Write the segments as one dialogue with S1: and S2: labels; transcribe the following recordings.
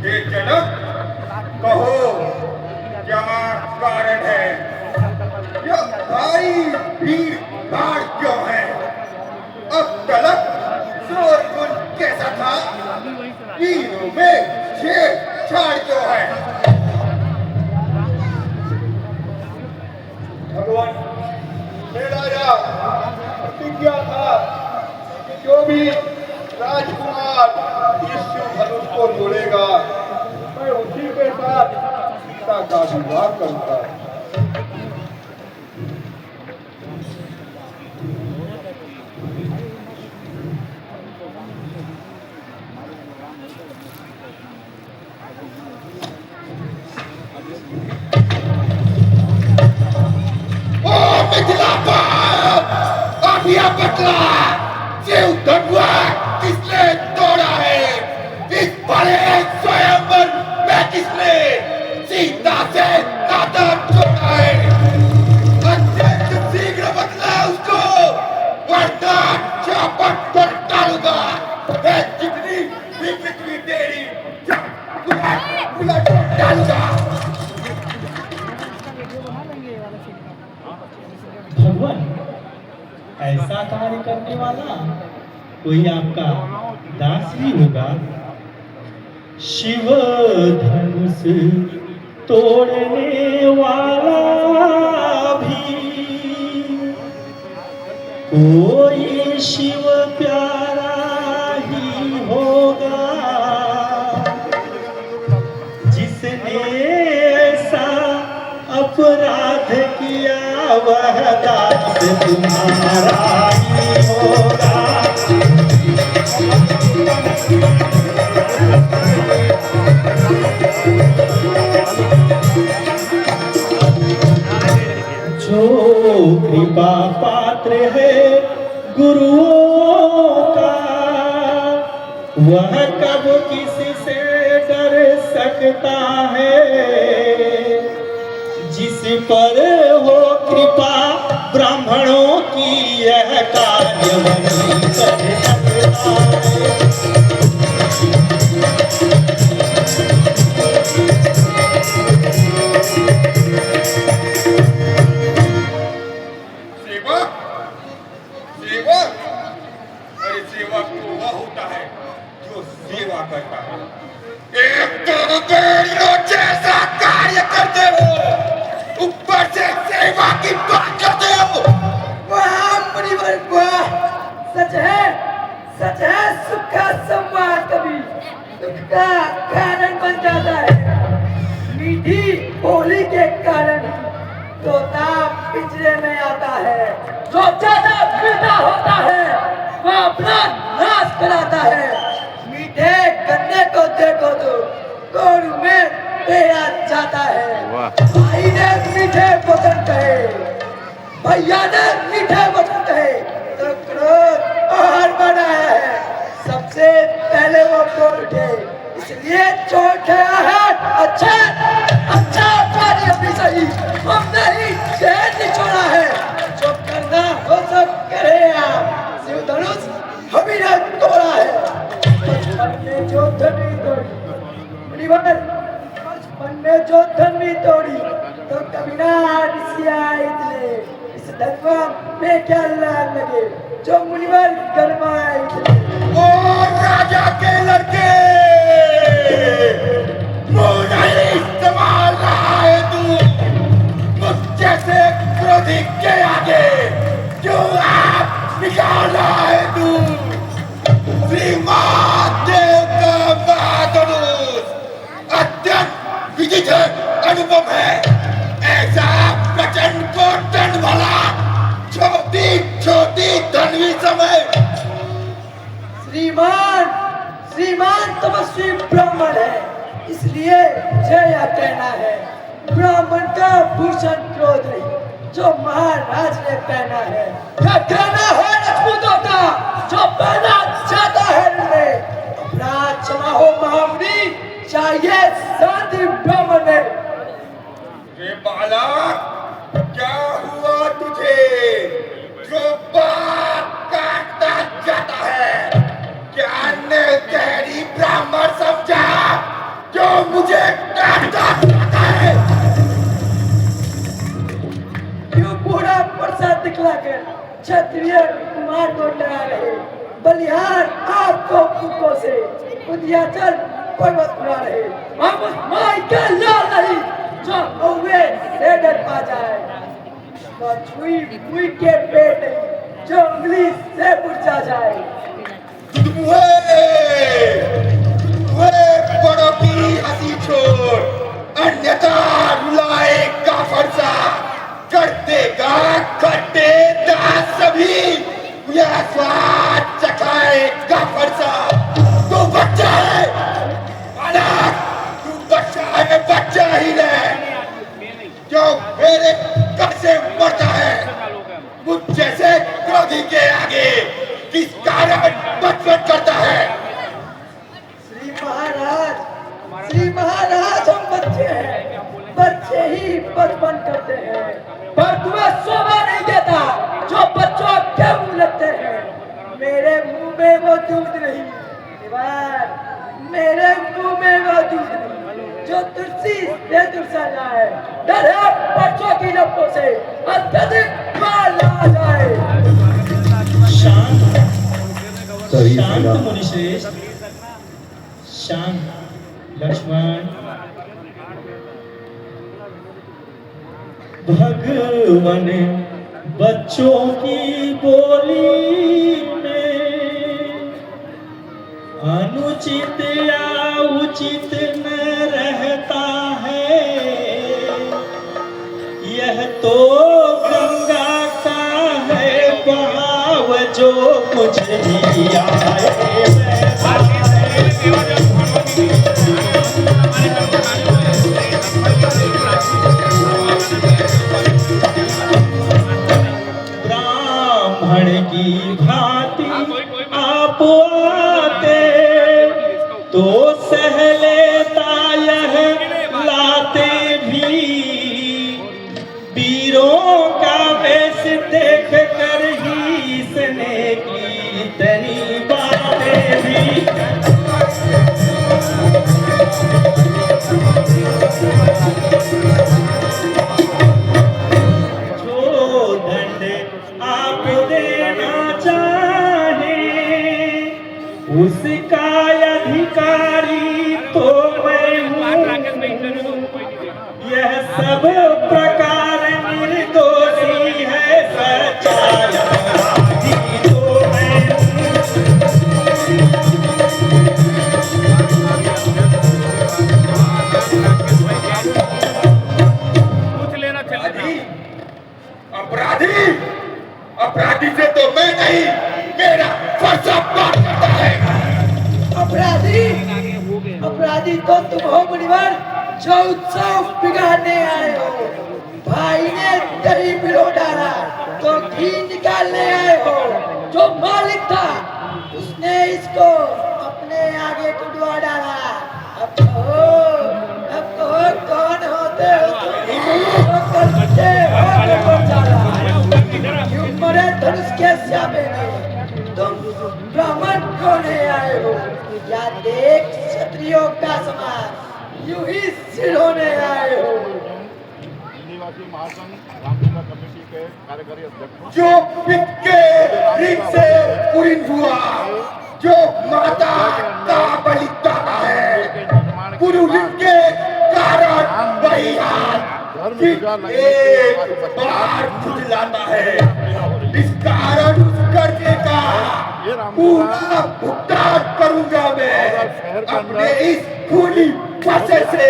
S1: ये जनक, कहो क्या कारण है? यह भारी भीड़ भाड़ क्यों है? अब तलक शोरगुल कैसा था? वीरों में छेड़छाड़ क्यों है? भगवान हे राजा, प्रतिज्ञा था कि जो भी राजकुमार इस शिव धनुष को तोड़ेगा, मैं उसी के साथ सीता का विवाह करूंगा। बतला शिव धनुष किसने तोड़ा है? इस बड़े स्वयंवर में किसने सीता से नाता जोड़ा है? अत्यंत शीघ्र बतला उसको, वरना चापट कर डालूंगा। जितनी भी पृथ्वी तेरी उलट डालूंगा।
S2: भगवान, ऐसा कार्य करने वाला कोई आपका दास भी होगा? शिव धनुष तोड़ने वाला भी कोई शिव प्यारा ही होगा, जिसने ऐसा अपराध किया वह दास तुम्हारा ही होगा। जो कृपा पात्र है गुरुओं का, वह कब किसी से डर सकता है? जिस पर हो कृपा ब्राह्मणों की यह कार्य नहीं कर सकता है।
S1: सेवक, सेवक, अरे सेवक तो वह होता है जो सेवा करता है। एक तो बेड़ियों जैसा कार्य करते हो, ऊपर से सेवा की बात करते हो।
S3: वाह मुनिवर वाह, सच है सुख का संवाद कभी दुख का कारण बन जाता है। मीठी बोली के कारण तोता पिंजरे में आता है। जो ज्यादा मीठा होता है वह अपना नाश कराता है। मीठे गन्ने को देखो तो कोड़ू में पेड़ा जाता है। भाई ने मीठे वचन कहे, भैया ने मीठे वचन कहे तो क्रोध आहार बनाया है। सबसे पहले वो बोल उठे, इसलिए छोड़ के आया। अच्छा कार्य भी सही, हमने ही चैन नहीं छोड़ा है। जो करना हो सब करे आप, शिव धनुष हमी ने तोड़ा है। बचपन में जो धनी तोड़ी मुनिवर, बचपन में जो धनी तोड़ी तो कभी ना आए थे। इस धनवा में क्या लाल लगे जो मुनिवर गरमाए थे।
S1: ओ राजा के लड़के, इस्तेमाल रहा है तू मुझ जैसे क्रोधी के आगे, क्यों आप निकाल रहा है तू? श्रीमान देव का महाधनुष अत्यंत विदित अनुभव है। ऐसा प्रचंड को दंड वाला छोटी छोटी धनवी समय।
S3: श्रीमान तपस्वी ब्राह्मण है, इसलिए जय कहना है। ब्राह्मण का भूषण क्रोध नहीं जो महाराज ने पहना है। क्या कहना है राजपूतों का जो पहना जाता है उन्हें। अपराध क्षमा हो महामुनि, चाहिए शांति ब्राह्मण में।
S1: रे बालक, क्या हुआ तुझे जो बात काटता जाता है? मुझे काटता है।
S3: क्यों बूढ़ा प्रसाद दिखलाकर क्षत्रिय कुमार को डरा रहे? बलिहार आपको फूकों से विंध्याचल पर्वत उड़ा रहे। हम उस माई का लाल नहीं जो कौवे से डर पा जाए, छुई मुई के पेट नहीं जो उंगली से बुझा जाए।
S1: वे बड़ों की हंसी छोड़, अन्यथा रुलाएगा फरसा, कर देगा खट्टे दांत सभी, यह स्वाद चखाएगा फरसा। तू बच्चा है बालक, तू बच्चा है, बच्चा ही नहीं जो मेरे घर से मरता है। मुझ जैसे क्रोधी के आगे किस कारण बचपन करता है?
S3: श्री महाराज हम बच्चे हैं, बच्चे ही बचपन करते हैं, पर तुम्हें शोभा नहीं देता जो बच्चों के मुंह लगते हैं। मेरे मुंह में वो दूध नहीं दीवार, मेरे मुंह में वो दूध नहीं जो तुलसी से तुलसा जाए। डर है बच्चों की लपटों से अत्यधिक मार ना जाए।
S2: शांत मुनिश्रेष्ठ, शांत। लक्ष्मण, भगवान बच्चों की बोली में अनुचित या उचित न रहता है। यह तो गंगा का है बहाव जो मुझे भी आए। ब्राह्मण की भांति आप आते तो सह लेता यह लाते भी। वीरों का वेश देख कर ही सने की तनी बातें भी। जो दंड आप देना चाहे उसका अधिकारी तो मैं हूँ। यह सब प्रकार निर्दोषी है, सच्चाई तो मैं
S1: अपराधी अपराधी से तो मैं नहीं, मेरा फरसा पार करता है।
S3: अपराधी तो तुम हो मुनिवर जो उत्सव बिगाड़ने आए हो। भाई ने दही पिलो डाला तो घी निकालने आए हो। जो मालिक था उसने इसको अपने आगे टुटवा डाला। अब तो कौन होते हो तुम? मरे धनुष के श्यामे में तुम ब्राह्मण होने आए हो या देख क्षत्रियों का समाज यूं ही सिर होने आए हो।
S4: निवासी महासंघ रामलीला कमेटी के कार्यकारी अध्यक्ष
S1: जो पित्के रीत से पूरी हुआ, जो माता का बलिदान है, गुरु के कारण वही हाथ एक बार खुजलाता है। इस कारण उस कर्जे का पूरा भुगतान करूंगा मैं। अपने इस खूनी पैसे से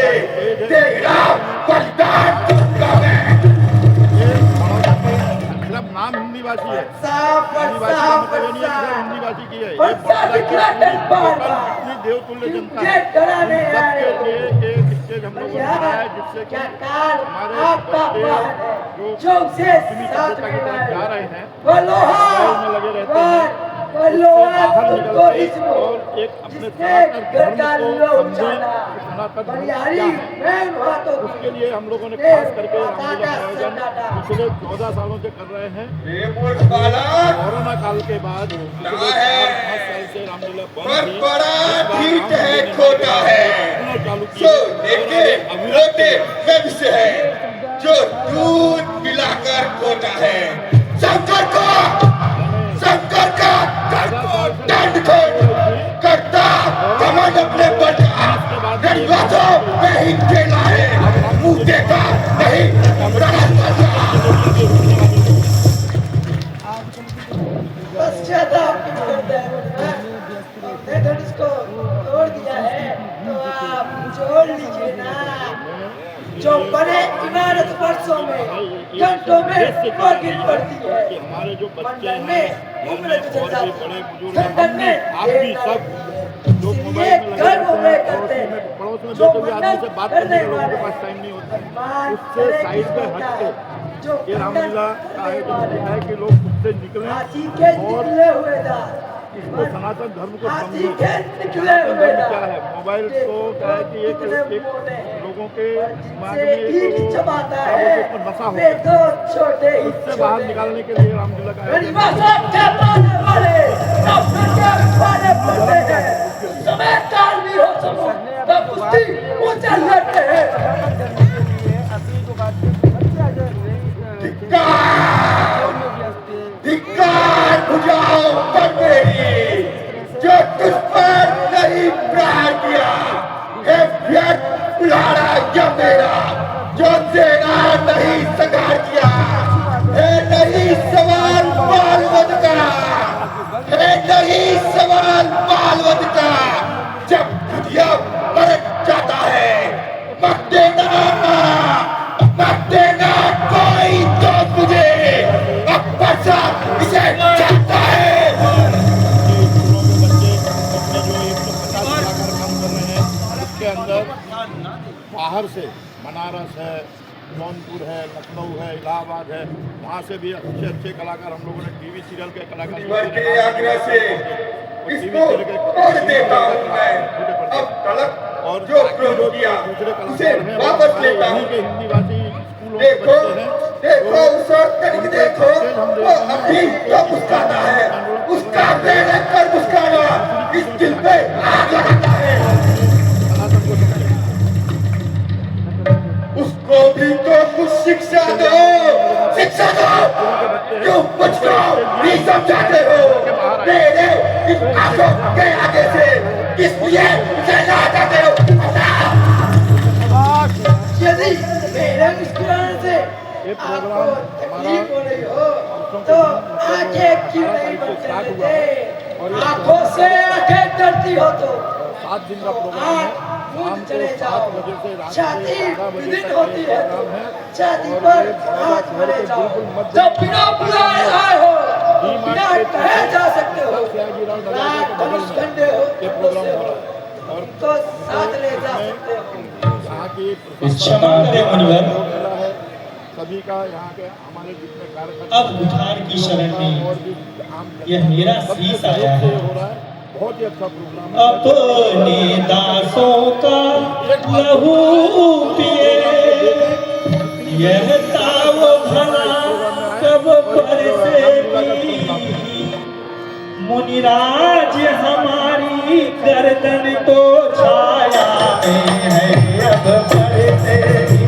S1: तेरा बलिदान दूंगा मैं।
S4: नाम हिंदी भाषी है, हिंदी भाषी की है। इतनी देवतुल्य जनता है, सबके लिए एक स्टेज हम लोगों ने बनाया है जिससे कि हमारे बच्चे जो जा रहे हैं में लगे रहते हैं बाहर निकल के और एक अपने सनातन धर्म को समझे, सनातन धर्म क्या है। उसके लिए हम लोगों ने खास करके रामलीला आयोजन पिछले 14 सालों से कर रहे हैं। कोरोना काल के बाद पिछले 4-5 साल से रामलीला बंद थी,
S1: बड़ा ठीक है, खोटा है।
S4: चालू किया
S1: छोटे में विषय है जो दूध पिलाकर खोता है। शंकर का दंड करता कमंड अपने पर रजवासों में ही खेला है, मुंह देखा नहीं
S3: पश्चाताप क्यों करते हैं? आपने धनुष को तोड़ दिया है तो आप जोड़ लीजिए ना। जो बने इमारत वर्षों में घंटों में वो गिर पड़ती है।
S4: हमारे जो बच्चे
S3: मंडल में उम्र गुजर जाती है,
S4: बड़े बुजुर्ग
S3: खंडन में
S4: आप भी सब जो
S3: इसलिए
S4: मोबाइल में लगे
S3: गर्व में
S4: रहते
S3: करते
S4: हैं,
S3: हैं।
S4: पड़ोस में
S3: जो
S4: बैठे हुए आदमी से बात करने के लोगों के पास टाइम नहीं होता, उससे साइड पे हट के ये रामलीला का है कि लोग उससे निकले
S3: हाथी के
S4: और
S3: निकले हुए दांत,
S4: इसको सनातन धर्म को
S3: हाथी
S4: समझो।
S3: के निकले हुए
S4: क्या
S3: दांत,
S4: है मोबाइल को क्या है कि एक लोगों के दिमाग में
S3: ईट चबाता
S4: एक
S3: है
S4: नशा
S3: वे
S4: होता
S3: दो छोटे ही
S4: है, उससे बाहर निकालने के लिए रामलीला का आयोजन
S3: गरीबासों के पाने वाले अपने के पाने पड़ते हैं। समय काल भी हो सको तब कुश्ती ऊंचा लड़ते हैं।
S1: धिक्कार बुझाओ पर मेरी जो तुझ पर नहीं प्रहार किया है, व्यर्थ बुलाड़ा यह मेरा जो तेरा नहीं सगार किया है। नहीं सवाल बालवद का है, नहीं सवाल बालवद का। जब दुनिया परत जाता है मत देना कोई तो मुझे अब बचा इसे चाहता है।
S4: इसके अंदर बाहर से बनारस है, जौनपुर है, लखनऊ है, इलाहाबाद है, वहाँ से भी अच्छे अच्छे कलाकार हम लोगों ने टीवी सीरियल के कलाकार
S1: के आग्रह से इसको तोड़ देता हूँ मैं। अब तलक
S4: और
S1: जो क्रोध किया
S4: दूसरे
S1: उसे
S4: कलाकार हैं
S1: वापस लेता हूँ।
S4: के हिंदी भाषी स्कूलों के
S1: देखो
S4: बच्चे हैं
S1: देखो उसे तनिक देखो वो अभी तो मुस्कुराता है, उसका मेरे पर मुस्कुराना इस दिल पे आग लगाता है। उसको भी तो कुछ शिक्षा दो क्यों मुझको भी समझाते हो? मेरे इस आंखों के आगे से किस लिए उसे ला जाते हो?
S3: यदि मेरे मुस्कुराने से आपको तकलीफ हो रही हो तो आंखें क्यों नहीं बंद कर देते? आंखों से आंखें डरती हो तो
S4: 7 दिन का प्रोग्राम है।
S3: मूंद
S4: शाम को
S3: चले
S4: 7
S3: जाओ।
S4: बजे से रात
S3: छाती
S4: के 11 बजे
S3: विदिन
S4: तक
S3: होती
S4: ये
S3: है
S4: प्रोग्राम है।
S3: छाती
S4: और
S3: पर
S4: ये
S3: हाथ
S4: घर
S3: मरे
S4: के
S3: जाओ।
S4: बिल्कुल मध्य
S3: जब बिना बुलाए आए हो बिना
S4: के
S3: कहे जा सकते हो।
S4: सयाजीराव नगर
S3: रात
S4: के बगल
S3: धनुष
S4: में
S3: कंडे हो
S4: ये प्रोग्राम हो रहा है और
S3: तो साथ ले जा सकते हो।
S4: यहाँ की
S2: क्षमा करें मुनिवर,
S4: मेला है सभी का, यहाँ के हमारे जितने कार्यकर्ता
S2: अब बुखार की शरण में
S4: और भी आम
S2: यह मेरा
S4: सबके
S2: शीश
S4: सहयोग
S2: आया
S4: से
S2: है।
S4: हो रहा है। बहुत ही अच्छा प्रोग्राम है।
S2: अपने दासों का लहू पिए यह ताव भला कब बरसेगी। मुनिराज हमारी गर्दन तो छाया में है अब बरसेगी।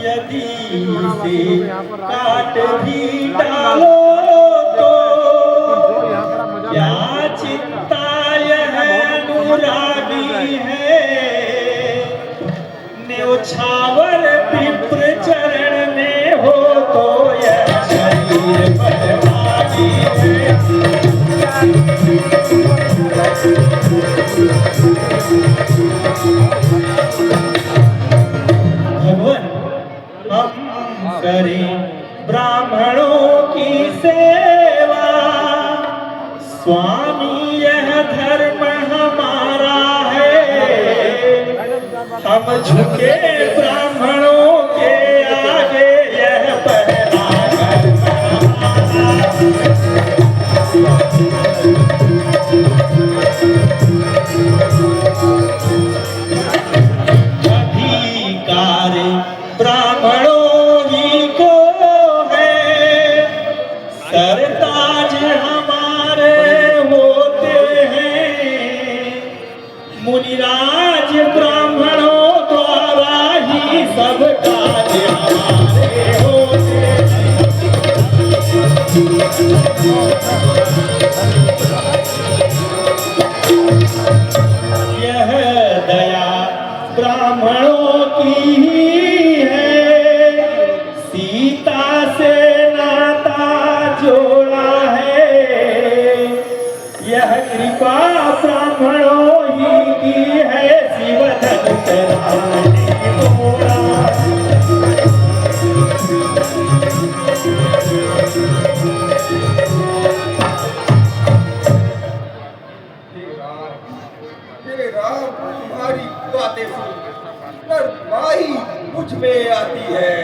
S2: यदि इसे काट भी डालो तो क्या चिंता यह अनुरागी है। न्योछावर विप्र चरण में हो तो यह शरीर बलवानी है। भगवान हम करें ब्राह्मणों की सेवा, स्वामी यह धर्म हमारा है। हम झुके ब्राह्मणों के आगे यह पहला कर्म अधिकार ब्राह्मणों ही को है, सरताज गिरिराज ब्राह्मणों द्वारा ही सब काज हमारे होते। यह दया ब्राह्मणों की ही है, सीता से नाता जोड़ा है। यह कृपा ब्राह्मणों ही की है, शिवधन से रानी मोड़ा।
S1: हे राम, तुम्हारी बातें सुन कर भाई मुझ में आती है,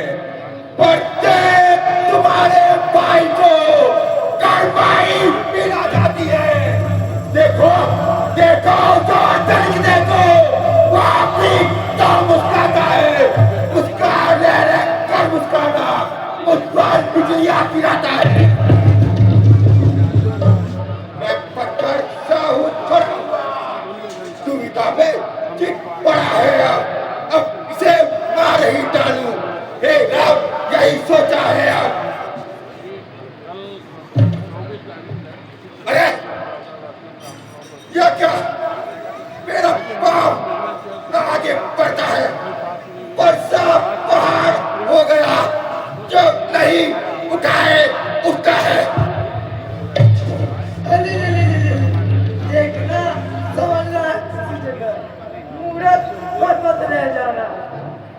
S1: पर तुम्हारे भाई को करवाई मिला जाती है। देखो देखो तो देखो, वो अपनी तो मुस्कुराता है, मुस्कुराने कर मुस्कुराना, उस पर बिजलियां गिराता है। मैं पत्थर साहूद करूंगा, दुविधा में चित पड़ा है, अब इसे मार ही डालूं। हे राम, यही सोचा है अब। अरे यह क्या, मेरा पाँव आगे बढ़ता है, वर्षा पहाड़ हो गया, जो नहीं उठाए उठता है।
S3: देखना समझना किसी जगह, मूर्त मत रह जाना।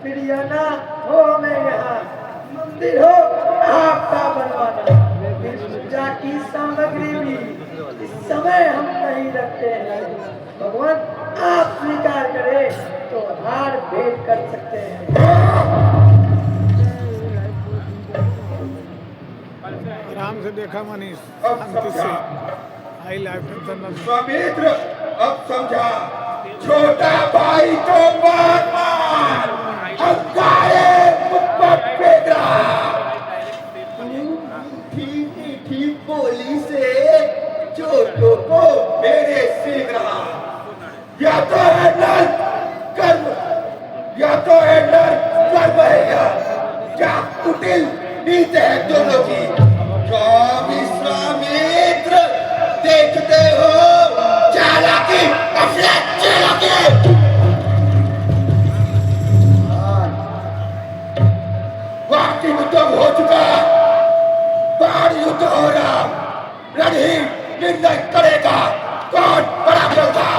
S3: फिर यह ना हो हमें यहाँ मंदिर हो आपका बनवाना। फिर पूजा की सामग्री भी इस समय हम नहीं रखते हैं। भगवान आप स्वीकार करें तो हार भेंट कर सकते हैं।
S4: आराम से देखा मनीष,
S1: अब
S4: शांति से।
S1: समझा
S4: हाई लाइफ टेंशन मत।
S1: स्वामित्र, अब समझा। छोटा भाई तो बार-बार हंगारे मुझ पर फेंक रहा। मीठी बोली से छोटों को मेरे सीख रहा। या तो है नर कर्म, या तो है नर कर्म है यह। क्या कुटिल नीत है दोनों की। स्वामित्र, देखते हो चालाकी अपने चेलों की। वाकई युद्ध हो चुका, बाढ़ युद्ध हो रहा। रणही निर्णय करेगा कौन बड़ा योद्धा।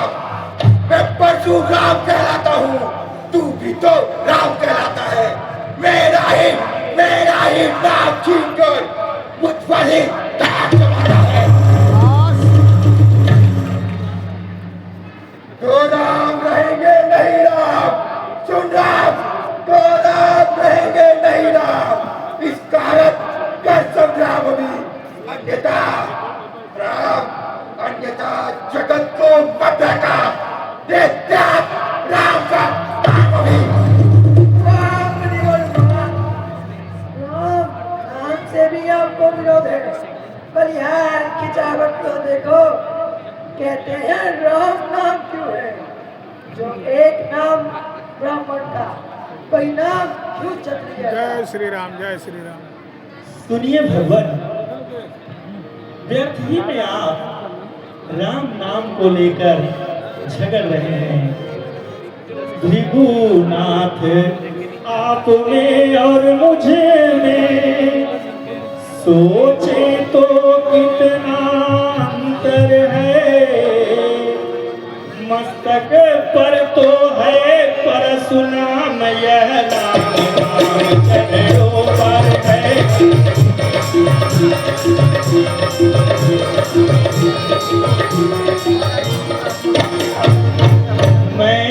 S1: मैं परशुराम कहलाता हूँ, तू भी तो राम कहलाता है। मेरा ही नाम छीनकर मुझ पर ही दाग जमाना है। दो राम रहेंगे नहीं राम, सुन राम, दो राम रहेंगे नहीं राम। इस कारण कर संग्राम अभी, अन्यथा राम, अन्यथा जगत को मत देखा। ये त्याग राम का नाम अभी।
S3: राम से भी आपको विरोध है। बलिहार खिंचावट तो देखो, कहते हैं राम नाम क्यों है। जो एक नाम ब्राह्मण का, कोई नाम क्यों क्षत्रिय का।
S4: जय श्री राम, जय श्री राम।
S2: सुनिए भगवान, व्यर्थ ही में आप राम नाम को लेकर झगड़ रहे हैं। भृगुनाथ आप में और मुझे में सोचे तो कितना अंतर है। मस्तक पर तो है परशुराम, यह नाम चरणों पर है। मैं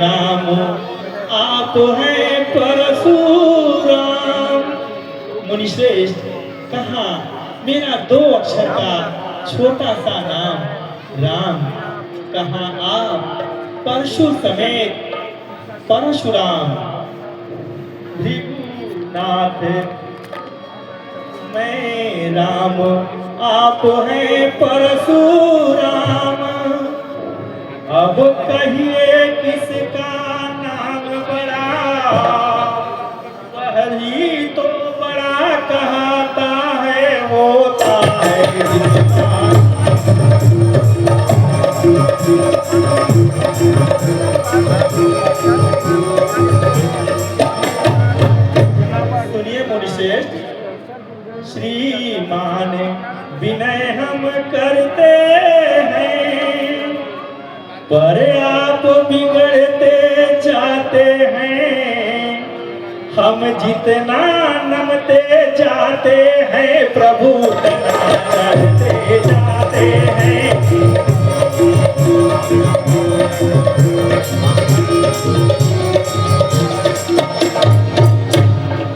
S2: राम आप हैं परशुराम। मुनिश्रेष्ठ, कहा मेरा 2 अक्षर का छोटा सा नाम राम, कहा आप परशु समेत परशुराम। भृगुनाथ मैं राम आप हैं परशुराम। अब कहिए किसका नाम बड़ा, वही तो बड़ा कहता है, होता है जिसका। सुनिए मुनिश्रेष्ठ, श्रीमान विनय हम करते हैं, पर आप बिगड़ते जाते हैं। हम जितना नमते जाते हैं, प्रभु उतना करते जाते हैं।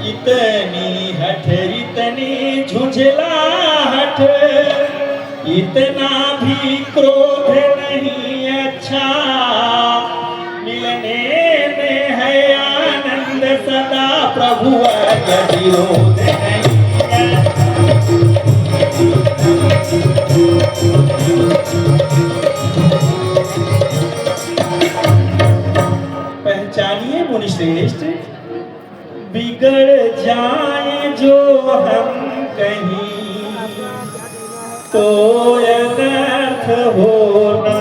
S2: इतनी हठ, इतनी झुंझलाहट, इतना भी क्रोध नहीं अच्छा। मिलने में है आनंद सदा, प्रभु विरोध नहीं पहचानिए मुनिश्रेष्ठ, बिगड़ जाए जो हम कहीं तो अनर्थ होना।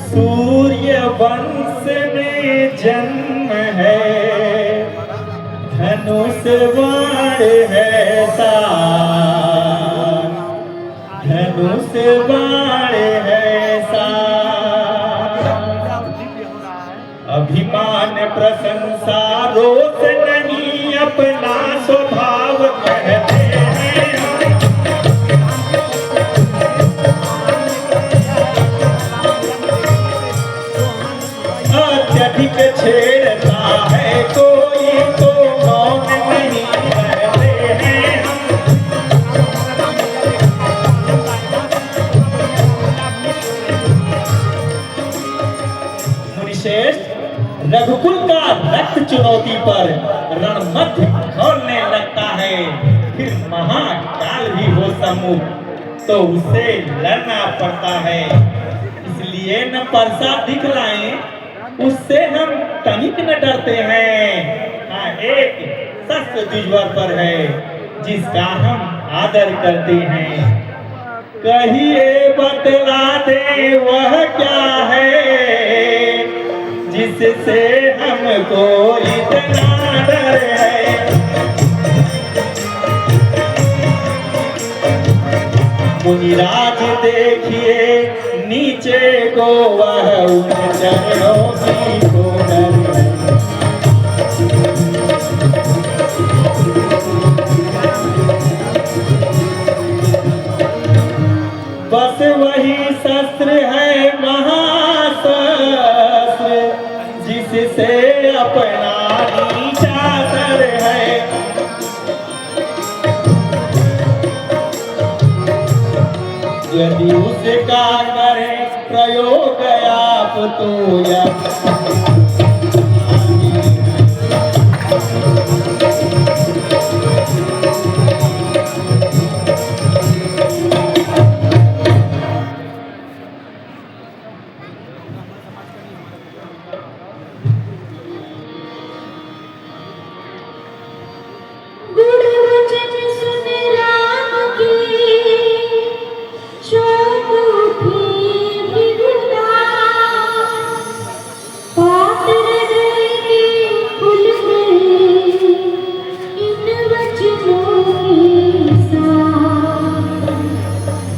S2: सूर्य वंश में जन्म है, धनुष बाण है सार, धनुष बाण है सार। अभिमान प्रशंसा रोष नहीं, अपना स्वभाव कहते हैं। अत्यधिक छेड़ता है कोई तो मौन नहीं कहते हैं। मुनिश्रेष्ठ, रघुकुल का रक्त चुनौती पर रणमध्य खोलने लगता है, फिर महाकाल भी हो सम्मुख तो उसे लड़ना पड़ता है। इसलिए न परसा दिखलाएं, उससे हम तनिक न डरते हैं। हाँ, एक शस्त्र द्विजवर पर है जिसका हम आदर करते हैं। कहिए बतला दे वह क्या है, जिससे हमको इतना डर है। मुनिराज देखिए नीचे को, वह उन चरणों की को डर है। बस वही शस्त्र है महाशस्त्र, जिससे अपना नीचा सर है। यदि उसका करे प्रयोग आप तो या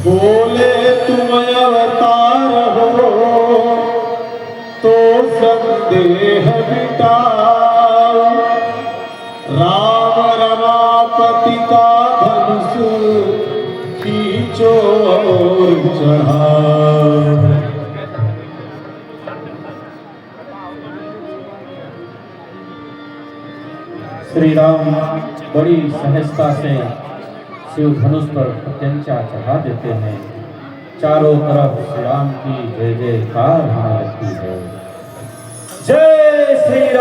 S2: बोले तुम अवतार हो तो संदेह मिटाओ। राम रमापति का धनुष खींचो और चढ़ाओ। श्री राम बड़ी सहजता से शिव धनुष पर प्रत्यंचा चढ़ा देते हैं। चारों तरफ श्री राम की जय जयकार होने लगती है। जय श्री राम।